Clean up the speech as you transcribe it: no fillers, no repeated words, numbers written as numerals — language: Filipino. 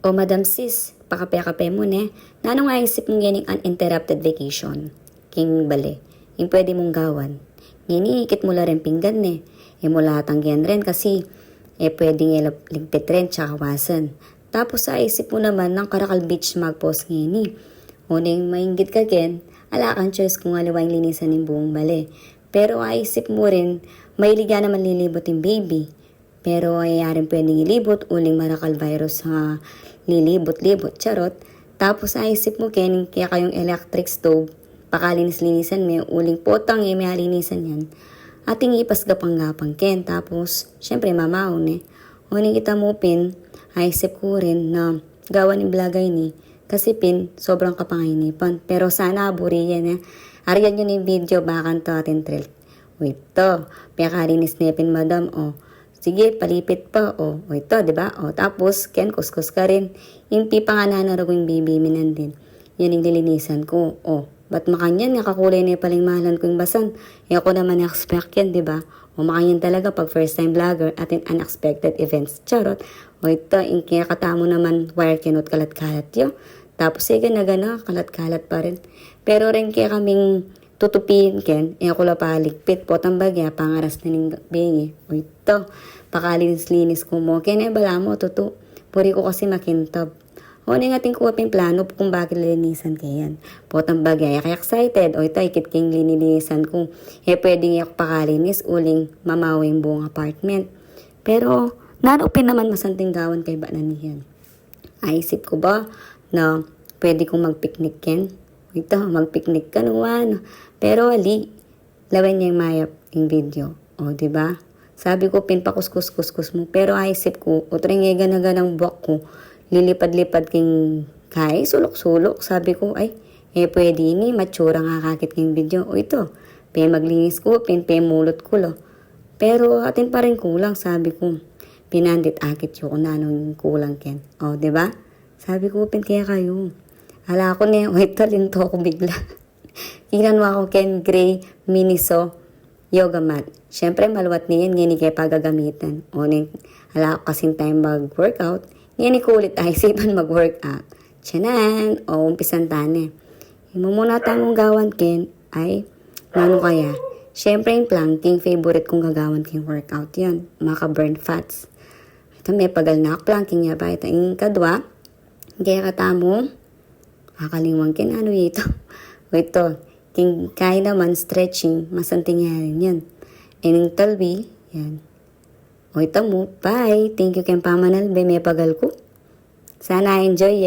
O Madam Sis, pakape-kape mo ne. Nanong nga isip mong ganing uninterrupted vacation? King bale, yung pwede mong gawan. Ngini, mo la rin pinggan ne. Mula tanggen rin kasi, pwedeng ligpit rin tsaka wasan. Tapos sa isip mo naman ng Karakal Beach magpost ngini. Uning mainggit ka gen, ala kang choice kung aliwang linisan ng buong bale. Pero aisip mo rin, may liga naman lilibot yung baby. Pero ayarin pwedeng ilibot, uling marakal virus sa lilibot-libot, charot. Tapos aisip mo ken, kaya kayong electric stove, pakalinis-linisan may uling potang may halinisan yan. Ating ipasgapang-gapang ken, tapos syempre mamahon Uling kita mo pin, aisip ko rin na gawan ng blagay ni, kasi pin, sobrang kapanginipan. Pero sana aburi yan Ariyan yun yung video, bakan to atin thrill. Wait to, piyakalinis nepin madam Sige, palipit pa. Ito, di ba? Tapos, ken, kuskus ka rin. Yung pipa nga nanaro yung baby minan din. Yan yung nilinisan ko. Ba't makanyan? Nakakulay na paling mahalan ko yung basan. Ako naman na-expect yan, di ba? Makanyan talaga pag first time vlogger at in unexpected events. Charot. Ito, yung kaya katamo naman wire kinot kalat-kalat yun. Tapos, sige na gana, kalat-kalat pa rin. Pero rin kaya kaming tutupin ken, ako la paligpit po tambagya, pangaras na ning bengi. Ito, pakalinis-linis ko mo. Ken bala mo, tutu. Puri ko kasi makintab. Nga ating kuwapin plano kung bakit linisan kayan. Po tambagya, kaya excited. Ito, ikit king linilisan ko. Pwedeng ako pakalinis, uling mamawing buong apartment. Pero, narupin naman masanting gawan kay ba na niyan. Aisip ko ba na pwede kong magpiknik ken? Ito, magpiknik ka naman. Pero ali, lawan niya yung mayap yung video. Diba? Sabi ko, pinpakuskus-kuskus mo. Pero aisip ko, utring ganaganang buwak ko, lilipad-lipad king kay, sulok-sulok. Sabi ko, pwede ni, matsura nga kakit king video. Ito, maglinis ko, mulot ko lo. Pero atin pa rin kulang, sabi ko. Pinandit akit yung anong kulang ken. Diba? Sabi ko, kaya kayo. Hala ko wait talinto ako bigla. Kinanwa ko ken gray miniso yoga mat. Siyempre maluwat niyan, ngini kaya pagagamitan. Hala ko kasing time mag-workout. Ngini kulit ay sipan mag-workout. Tiyanan, umpisan tane. Muna tamong gawan ken ay, ano kaya? Siyempre yung planking, favorite kong gagawan ken workout yan. Maka-burn fats. Ito may pagal na planking niya ba? Ito yung kadwa. Kaya katamo, kakalingwang kin, ito? Ito, kaya naman stretching, masanting rin yan. Yung talbi, yan. Ito mo, bye. Thank you ken pamanal, may pagal ko. Sana enjoy